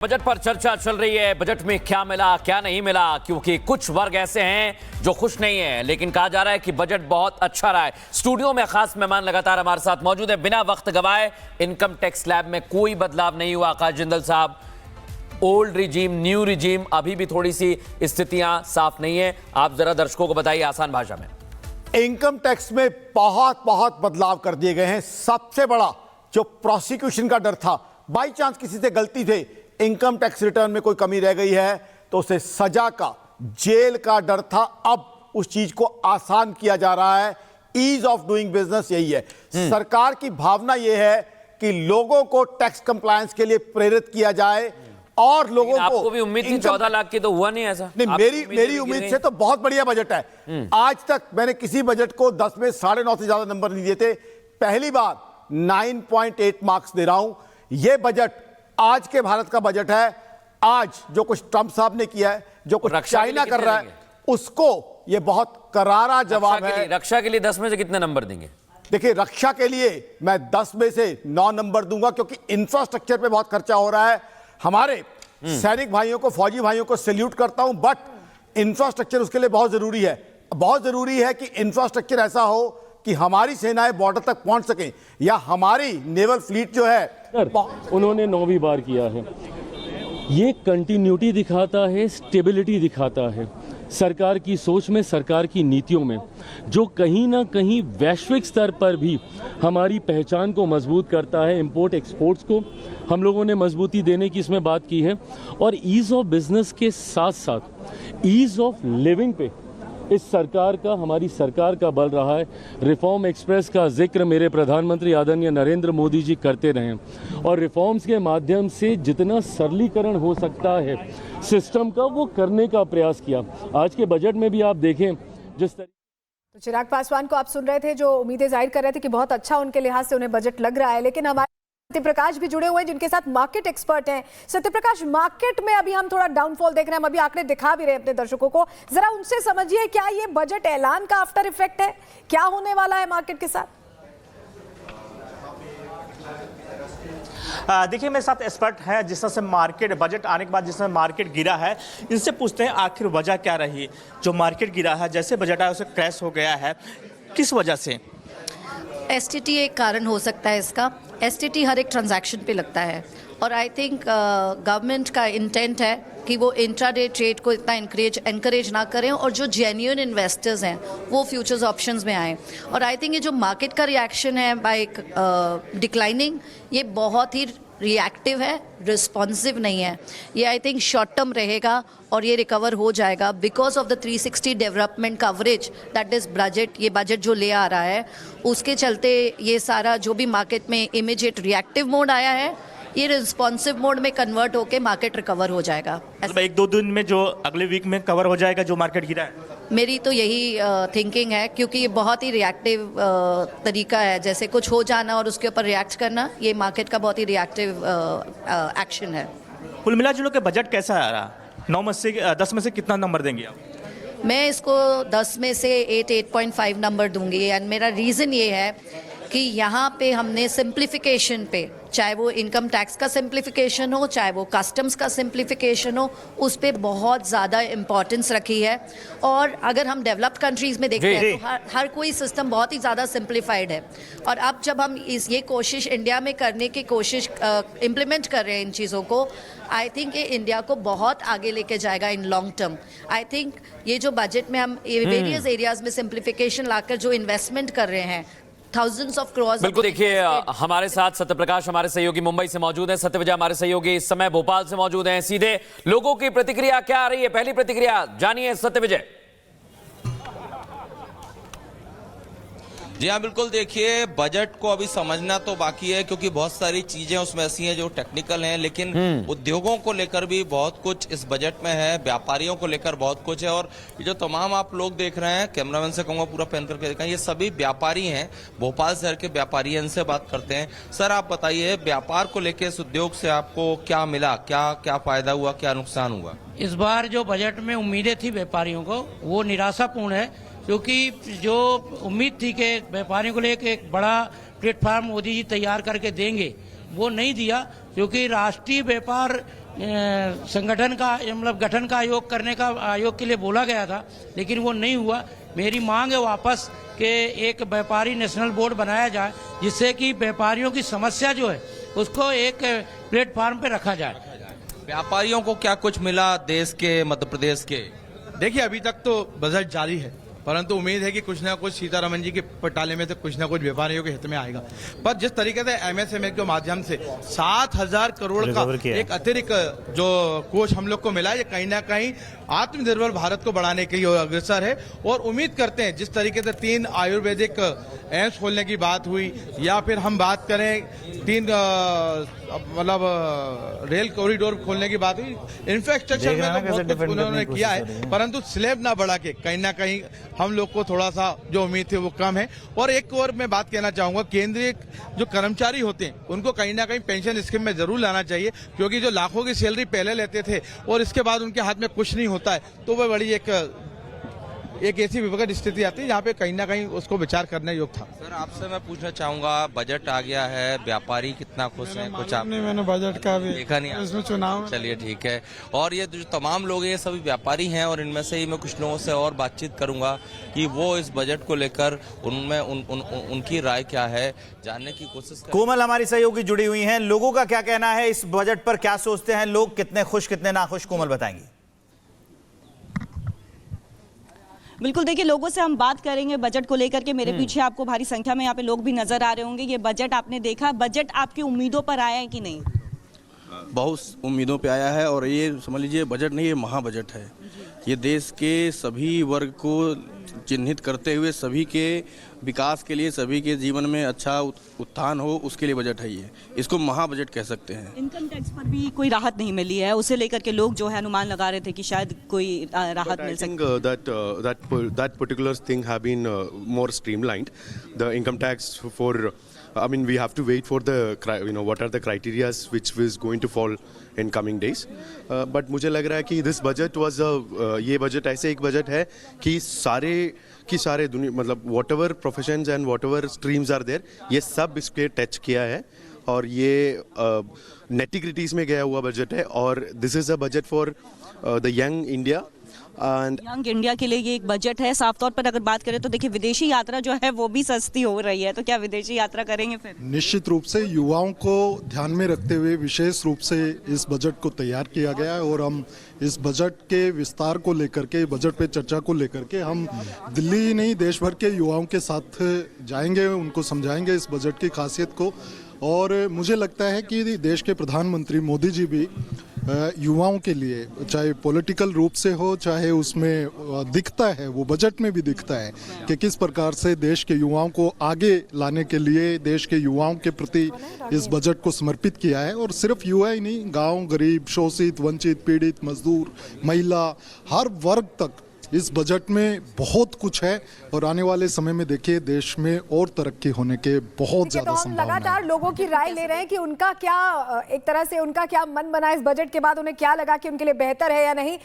Budget पर चर्चा चल रही है। बजट में क्या मिला क्या नहीं मिला, क्योंकि कुछ वर्ग ऐसे हैं जो खुश नहीं है, लेकिन कहा जा रहा है कि बजट बहुत अच्छा रहा है। स्टूडियो में खास मेहमान लगातार हमारे साथ मौजूद है। बिना वक्त गवाए इनकम टैक्स स्लैब में कोई बदलाव नहीं हुआ। आकाश जिंदल साहब, ओल्ड रिजीम न्यू रिजीम, अभी भी थोड़ी सी स्थितियां साफ नहीं है। आप जरा दर्शकों को बताइए आसान भाषा में। इनकम टैक्स में बहुत बदलाव कर दिए गए हैं। सबसे बड़ा जो प्रोसिक्यूशन का डर था, बाई चांस किसी से गलती थे, इनकम टैक्स रिटर्न में कोई कमी रह गई है तो उसे सजा का, जेल का डर था, अब उस चीज को आसान किया जा रहा है। ईज ऑफ डूइंग बिजनेस यही है। सरकार की भावना यह है कि लोगों को टैक्स कंप्लायंस के लिए प्रेरित किया जाए और लोगों को। आपको भी उम्मीद थी 14 लाख की, तो हुआ नहीं ऐसा? नहीं, मेरी उम्मीद से तो बहुत बढ़िया बजट है। आज तक मैंने किसी बजट को 10 में 9.5 से ज्यादा नंबर नहीं दिए थे। पहली बार 9.8 मार्क्स दे रहा हूं। यह बजट आज के भारत का बजट है। आज जो कुछ ट्रंप साहब ने किया है, जो कुछ चाइना कर रहा है, उसको यह बहुत करारा जवाब है। रक्षा के लिए 10 में से कितने नंबर देंगे? देखिए, रक्षा के लिए मैं 10 में से 9 नंबर दूंगा, क्योंकि इंफ्रास्ट्रक्चर पे बहुत खर्चा हो रहा है। हमारे सैनिक भाइयों को, फौजी भाइयों को सैल्यूट करता हूं, बट इंफ्रास्ट्रक्चर उसके लिए बहुत जरूरी है। बहुत जरूरी है कि इंफ्रास्ट्रक्चर ऐसा हो कि हमारी सेनाएं बॉर्डर तक पहुंच सकें, या हमारी नेवल फ्लीट जो है। उन्होंने 9वीं बार किया है। ये कंटिन्यूटी दिखाता है, स्टेबिलिटी दिखाता है सरकार की सोच में, सरकार की नीतियों में, जो कहीं ना कहीं वैश्विक स्तर पर भी हमारी पहचान को मजबूत करता है। इंपोर्ट एक्सपोर्ट्स को हम लोगों ने मजबूती देने की इसमें बात की है, और ईज ऑफ बिजनेस के साथ साथ ईज ऑफ लिविंग पे इस सरकार का, हमारी सरकार का बल रहा है। रिफॉर्म एक्सप्रेस का जिक्र मेरे प्रधानमंत्री आदरणीय नरेंद्र मोदी जी करते रहे, और रिफॉर्म्स के माध्यम से जितना सरलीकरण हो सकता है सिस्टम का, वो करने का प्रयास किया। आज के बजट में भी आप देखें जिस तो चिराग पासवान को आप सुन रहे थे, जो उम्मीदें जाहिर कर रहे थे कि बहुत अच्छा उनके लिहाज से उन्हें बजट लग रहा है। लेकिन हमारे सत्यप्रकाश भी जुड़े हुए हैं, जिनके साथ मार्केट एक्सपर्ट हैं। सत्यप्रकाश, मार्केट में अभी हम थोड़ा डाउनफॉल देख रहे हैं, हम अभी आंकड़े दिखा भी रहे हैं अपने दर्शकों को। जरा उनसे समझिए, क्या ये बजट ऐलान का आफ्टर इफेक्ट है? क्या होने वाला है मार्केट के साथ? देखिए, मेरे साथ एक्सपर्ट है, जिस तरह से मार्केट बजट आने के बाद जिस तरह मार्केट गिरा है, इनसे पूछते हैं आखिर वजह क्या रही जो मार्केट गिरा है। जैसे बजट आया उसे क्रैश हो गया है, किस वजह से? एसटीटी एक कारण हो सकता है इसका। एसटीटी हर एक ट्रांजैक्शन पे लगता है, और आई थिंक गवर्नमेंट का इंटेंट है कि वो इंट्राडे ट्रेड को इतना एनकरेज ना करें, और जो जेन्युइन इन्वेस्टर्स हैं वो फ्यूचर्स ऑप्शंस में आएँ। और आई थिंक ये जो मार्केट का रिएक्शन है बाय डिक्लाइनिंग, ये बहुत ही रिएक्टिव है, रिस्पॉन्सिव नहीं है। ये आई थिंक शॉर्ट टर्म रहेगा और ये रिकवर हो जाएगा because of the 360 development coverage that is budget. ये बजट जो ले आ रहा है, उसके चलते ये सारा जो भी मार्केट में इमीडिएट रिएक्टिव मोड आया है, ये रिस्पॉन्सिव मोड में कन्वर्ट होकर मार्केट रिकवर हो जाएगा। एक दो दिन में, जो अगले वीक में कवर हो जाएगा जो मार्केट गिरा है? मेरी तो यही थिंकिंग है, क्योंकि ये बहुत ही रिएक्टिव तरीका है। जैसे कुछ हो जाना और उसके ऊपर रिएक्ट करना, ये मार्केट का बहुत ही रिएक्टिव एक्शन है। कुल मिला जुला के बजट कैसा आ रहा? 9 में से 10 में से कितना नंबर देंगे आप? मैं इसको 10 में से 8.5 नंबर दूंगी। एंड मेरा रीज़न ये है कि यहाँ पे हमने सिंप्लीफिकेशन पे, चाहे वो इनकम टैक्स का सिंप्लीफिकेशन हो, चाहे वो कस्टम्स का सिंप्लीफिकेशन हो, उस पे बहुत ज़्यादा इम्पॉर्टेंस रखी है। और अगर हम डेवलप्ड कंट्रीज़ में देखते हैं तो हर कोई सिस्टम बहुत ही ज़्यादा सिंप्लीफाइड है। और अब जब हम ये कोशिश इंडिया में करने की कोशिश इम्प्लीमेंट कर रहे हैं इन चीज़ों को, आई थिंक ये इंडिया को बहुत आगे लेके जाएगा in long term. I think ये जो बजट में हम वेरियस एरियाज में सिंप्लीफिकेशन लाकर जो इन्वेस्टमेंट कर रहे हैं, thousands of crores। बिल्कुल, देखिए हमारे साथ सत्यप्रकाश हमारे सहयोगी मुंबई से मौजूद हैं, सत्यविजय हमारे सहयोगी इस समय भोपाल से मौजूद हैं। सीधे लोगों की प्रतिक्रिया क्या आ रही है, पहली प्रतिक्रिया जानिए सत्यविजय। जी हाँ, बिल्कुल। देखिए, बजट को अभी समझना तो बाकी है, क्योंकि बहुत सारी चीजें उसमें ऐसी हैं जो टेक्निकल हैं, लेकिन उद्योगों को लेकर भी बहुत कुछ इस बजट में है, व्यापारियों को लेकर बहुत कुछ है। और ये जो तमाम आप लोग देख रहे हैं, कैमरामैन से कहूंगा पूरा पहन करके देखें, ये सभी व्यापारी हैं, भोपाल शहर के व्यापारी हैं। इनसे बात करते हैं। सर, आप बताइए, व्यापार को लेकर इस उद्योग से आपको क्या मिला, क्या फायदा हुआ, क्या नुकसान हुआ? इस बार जो बजट में उम्मीदें थी व्यापारियों को, वो निराशापूर्ण है, क्योंकि जो उम्मीद थी कि व्यापारियों को लेकर एक बड़ा प्लेटफार्म मोदी जी तैयार करके देंगे, वो नहीं दिया, क्योंकि राष्ट्रीय व्यापार संगठन का मतलब गठन का आयोग के लिए बोला गया था, लेकिन वो नहीं हुआ। मेरी मांग है वापस कि एक व्यापारी नेशनल बोर्ड बनाया जाए, जिससे कि व्यापारियों की समस्या जो है उसको एक प्लेटफार्म पे रखा जाए। व्यापारियों को क्या कुछ मिला देश के, मध्य प्रदेश के? देखिए, अभी तक तो बजट जारी है, परंतु उम्मीद है कि कुछ ना कुछ सीतारमन जी के पटाले में से कुछ ना कुछ व्यापारियों के हित में आएगा। पर जिस तरीके से एमएसएमई के माध्यम से 7,000 करोड़ का एक अतिरिक्त जो कोष हम लोग को मिला, ये कहीं ना कहीं आत्मनिर्भर भारत को बढ़ाने के लिए अग्रसर है। और उम्मीद करते हैं जिस तरीके से 3 आयुर्वेदिक एम्स खोलने की बात हुई, या फिर हम बात करें 3 रेल कॉरिडोर खोलने की बात हुई, इंफ्रास्ट्रक्चर में तो बहुत कुछ उन्होंने किया है, परंतु स्लैब ना बढ़ा के कहीं ना कहीं हम लोग को थोड़ा सा जो उम्मीद थी वो कम है। और एक और मैं बात कहना चाहूंगा, केंद्रीय जो कर्मचारी होते हैं उनको कहीं ना कहीं पेंशन स्कीम में जरूर लाना चाहिए, क्योंकि जो लाखों की सैलरी पहले लेते थे और इसके बाद उनके हाथ में कुछ नहीं होता है, तो वह बड़ी एक ऐसी विपरीत स्थिति आती है जहाँ पे कहीं ना कहीं उसको विचार करने योग्य था। सर, आपसे मैं पूछना चाहूंगा, बजट आ गया है, व्यापारी कितना खुश हैं? कुछ आप मैंने बजट का भी देखा नहीं? इसमें चुनाव। चलिए ठीक है। और ये जो तमाम लोग हैं ये सभी व्यापारी हैं, और इनमें से ही मैं कुछ लोगों से और बातचीत करूंगा कि वो इस बजट को लेकर उनकी राय क्या है, जानने की कोशिश करें। कोमल हमारी सहयोगी जुड़ी हुई हैं, लोगों का क्या कहना है इस बजट पर, क्या सोचते हैं लोग, कितने खुश कितने नाखुश, कोमल बताएंगी। बिल्कुल, देखिए लोगों से हम बात करेंगे बजट को लेकर के। मेरे पीछे आपको भारी संख्या में यहाँ पे लोग भी नजर आ रहे होंगे। ये बजट आपने देखा, बजट आपकी उम्मीदों पर आया है कि नहीं? बहुत उम्मीदों पे आया है, और ये समझ लीजिए बजट नहीं, ये महा बजट है। ये देश के सभी वर्ग को चिन्हित करते हुए सभी के विकास के लिए, सभी के जीवन में अच्छा उत्थान हो, उसके लिए बजट है। ये इसको महा बजट कह सकते हैं। इनकम टैक्स पर भी कोई राहत नहीं मिली है, उसे लेकर के लोग जो है अनुमान लगा रहे थे कि शायद कोई राहत मिल सकती। that particular thing have been more streamlined. The income tax for, I mean, we have to wait for the, what are the criteria which is going to fall in coming days. But मुझे लग रहा है कि this budget was ये budget ऐसे एक budget है कि सारे दुनिया, मतलब whatever professions and whatever streams are there, ये सब इसके टच किया है, और ये नेटिग्रिटीज में गया हुआ बजट है। और this is a budget for the young India. Young India के लिए ये एक बजट है। साफ तौर पर अगर बात करें तो देखिए विदेशी यात्रा जो है वो भी सस्ती हो रही है, तो क्या विदेशी यात्रा करेंगे फिर? निश्चित रूप से युवाओं को ध्यान में रखते हुए विशेष रूप से इस बजट को तैयार किया गया है, और हम इस बजट के विस्तार को लेकर के, बजट पे चर्चा को लेकर के हम दिल्ली ही नहीं देश भर के युवाओं के साथ जाएंगे, उनको समझाएंगे इस बजट की खासियत को। और मुझे लगता है कि देश के प्रधानमंत्री मोदी जी भी युवाओं के लिए, चाहे पॉलिटिकल रूप से हो, चाहे उसमें दिखता है, वो बजट में भी दिखता है कि किस प्रकार से देश के युवाओं को आगे लाने के लिए देश के युवाओं के प्रति इस बजट को समर्पित किया है। और सिर्फ युवा ही नहीं, गांव, गरीब, शोषित, वंचित, पीड़ित, मजदूर, महिला, हर वर्ग तक इस बजट में बहुत कुछ है, और आने वाले समय में देखिए देश में और तरक्की होने के बहुत ज्यादा संभावना है। लगातार लोगों की राय ले रहे हैं कि उनका क्या, एक तरह से उनका क्या मन बना इस बजट के बाद, उन्हें क्या लगा कि उनके लिए बेहतर है या नहीं।